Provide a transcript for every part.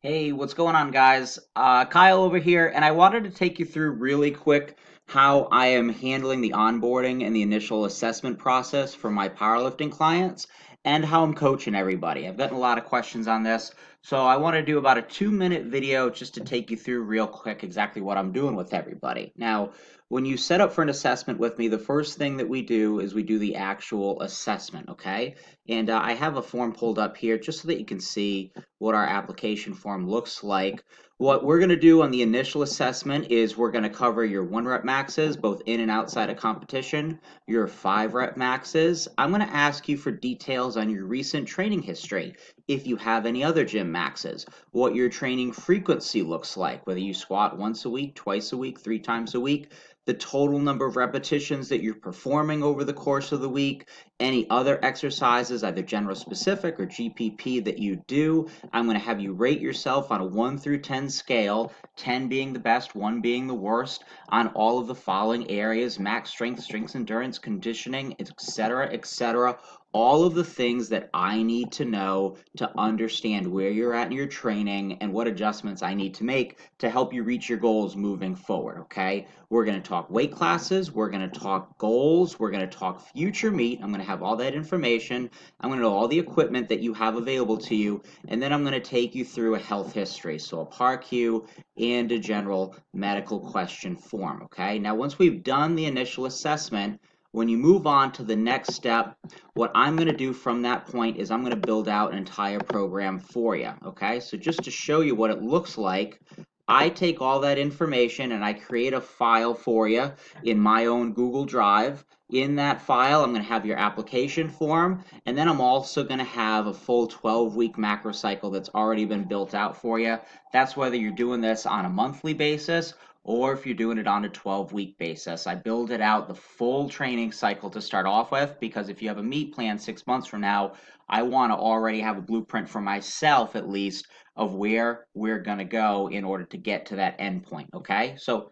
Hey, what's going on, guys? Kyle over here, and I wanted to take you through really quick how I am handling the onboarding and the initial assessment process for my powerlifting clients and how I'm coaching everybody. I've gotten a lot of questions on this, so I want to do about a 2-minute video just to take you through real quick exactly what I'm doing with everybody. Now, when you set up for an assessment with me, the first thing that we do is we do the actual assessment, okay? And I have a form pulled up here just so that you can see what our application form looks like. What we're going to do on the initial assessment is we're going to cover your 1 rep maxes, both in and outside of competition, your 5 rep maxes. I'm going to ask you for details on your recent training history, if you have any other gym maxes, what your training frequency looks like, whether you squat once a week, twice a week, 3 times a week, the total number of repetitions that you're performing over the course of the week, any other exercises, either general specific or GPP that you do. I'm going to have you rate yourself on a 1 through 10 scale, 10 being the best, 1 being the worst, on all of the following areas: max strength, strength endurance, conditioning, etc., etc. All of the things that I need to know to understand where you're at in your training and what adjustments I need to make to help you reach your goals moving forward, okay? We're going to talk weight classes, we're going to talk goals, we're going to talk future meet. I'm going to have all that information. I'm going to know all the equipment that you have available to you, and then I'm going to take you through a health history, so a PAR-Q and a general medical question form, okay? Now, once we've done the initial assessment, when you move on to the next step, what I'm going to do from that point is I'm going to build out an entire program for you, okay? So just to show you what it looks like, I take all that information and I create a file for you in my own Google Drive. In that file, I'm going to have your application form, and then I'm also going to have a full 12-week macro cycle that's already been built out for you. That's whether you're doing this on a monthly basis or if you're doing it on a 12-week basis. I build it out the full training cycle to start off with, because if you have a meet plan 6 months from now, I want to already have a blueprint for myself at least of where we're going to go in order to get to that endpoint, okay? So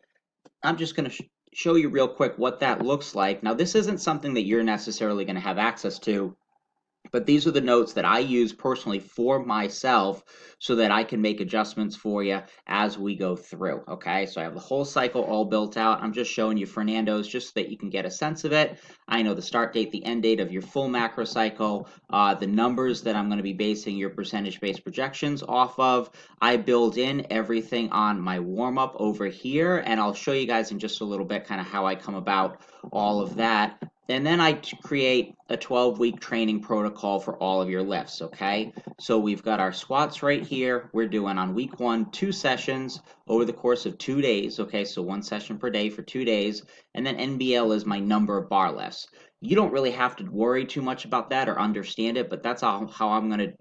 I'm just going to show you real quick what that looks like. Now, this isn't something that you're necessarily going to have access to, but these are the notes that I use personally for myself so that I can make adjustments for you as we go through, okay? So I have the whole cycle all built out. I'm just showing you Fernando's just so that you can get a sense of it. I know the start date, the end date of your full macro cycle, the numbers that I'm going to be basing your percentage-based projections off of. I build in everything on my warm-up over here, and I'll show you guys in just a little bit kind of how I come about all of that. And then I create a 12-week training protocol for all of your lifts, okay? So we've got our squats right here. We're doing on week 1, 2 sessions over the course of 2 days, okay? So 1 session per day for 2 days. And then NBL is my number of bar lifts. You don't really have to worry too much about that or understand it, but that's how I'm going to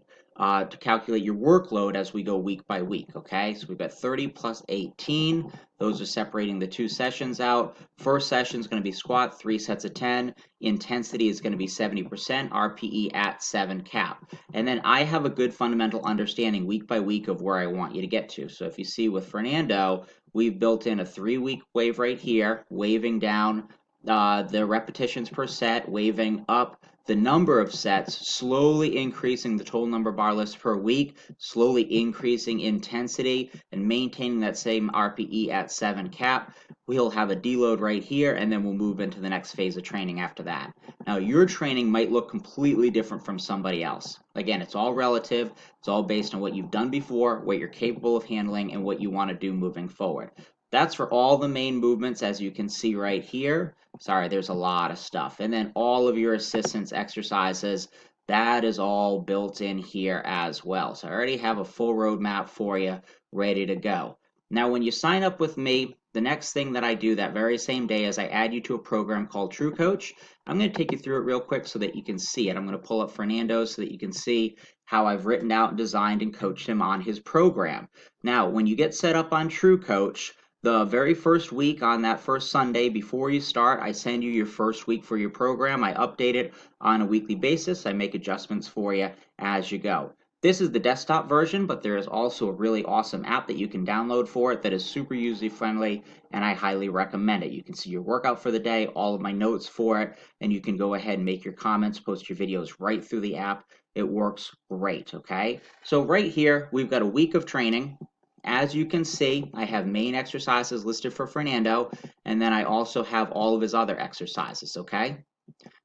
calculate your workload as we go week by week, okay? So we've got 30 plus 18. Those are separating the 2 sessions out. First session is going to be squat, 3 sets of 10. Intensity is going to be 70%, RPE at 7 cap. And then I have a good fundamental understanding week by week of where I want you to get to. So if you see with Fernando, we've built in a 3-week wave right here, waving down the repetitions per set, waving up the number of sets, slowly increasing the total number of bar lifts per week, slowly increasing intensity, and maintaining that same RPE at 7 cap. We'll have a deload right here, and then we'll move into the next phase of training after that. Now, your training might look completely different from somebody else. Again, it's all relative. It's all based on what you've done before, what you're capable of handling, and what you want to do moving forward. That's for all the main movements, as you can see right here. Sorry, there's a lot of stuff. And then all of your assistance exercises, that is all built in here as well. So I already have a full roadmap for you ready to go. Now, when you sign up with me, the next thing that I do that very same day is I add you to a program called True Coach. I'm going to take you through it real quick so that you can see it. I'm going to pull up Fernando so that you can see how I've written out, designed, and coached him on his program. Now, when you get set up on True Coach, the very first week, on that first Sunday before you start, I send you your first week for your program. I update it on a weekly basis. I make adjustments for you as you go. This is the desktop version, but there is also a really awesome app that you can download for it that is super user-friendly, and I highly recommend it. You can see your workout for the day, all of my notes for it, and you can go ahead and make your comments, post your videos right through the app. it works great, okay? So right here, we've got a week of training. As you can see, I have main exercises listed for Fernando, and then I also have all of his other exercises, okay?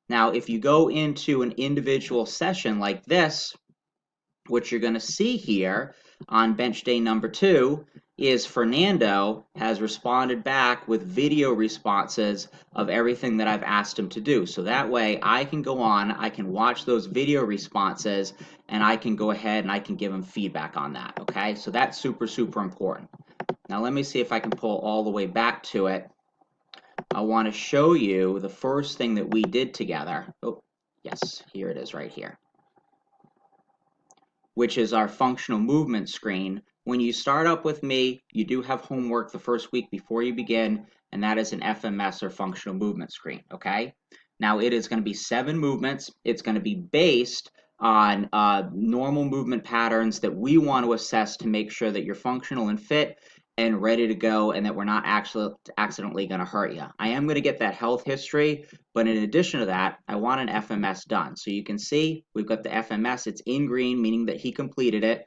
Now, if you go into an individual session like this, what you're going to see here on bench day number 2 is Fernando has responded back with video responses of everything that I've asked him to do. So that way I can go on, I can watch those video responses, and I can go ahead and I can give him feedback on that, okay? So that's super, super important. Now let me see if I can pull all the way back to it. I want to show you the first thing that we did together. Oh, yes, here it is right here, which is our functional movement screen. When you start up with me, you do have homework the first week before you begin, and that is an FMS or functional movement screen, okay? Now it is going to be 7 movements. It's going to be based on normal movement patterns that we want to assess to make sure that you're functional and fit and ready to go, and that we're not actually accidentally going to hurt you. I am going to get that health history, but in addition to that, I want an FMS done. So you can see we've got the FMS. It's in green, meaning that he completed it.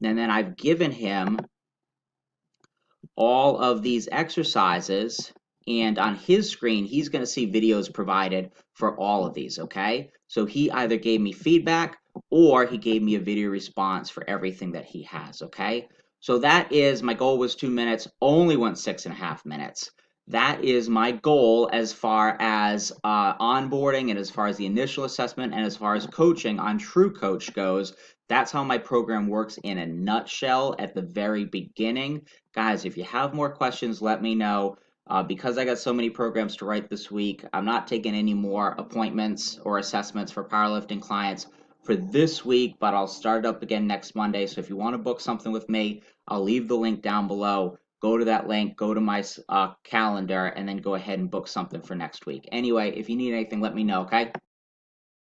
And then I've given him all of these exercises, and on his screen, he's going to see videos provided for all of these, okay? So he either gave me feedback or he gave me a video response for everything that he has, okay? So that is, my goal was 2 minutes, only went 6.5 minutes. That is my goal as far as onboarding and as far as the initial assessment and as far as coaching on True Coach goes. That's how my program works in a nutshell at the very beginning. Guys, if you have more questions, let me know. Because I got so many programs to write this week, I'm not taking any more appointments or assessments for powerlifting clients for this week, but I'll start it up again next Monday. So if you want to book something with me, I'll leave the link down below. Go to that link, go to my calendar, and then go ahead and book something for next week. Anyway, if you need anything, let me know, okay?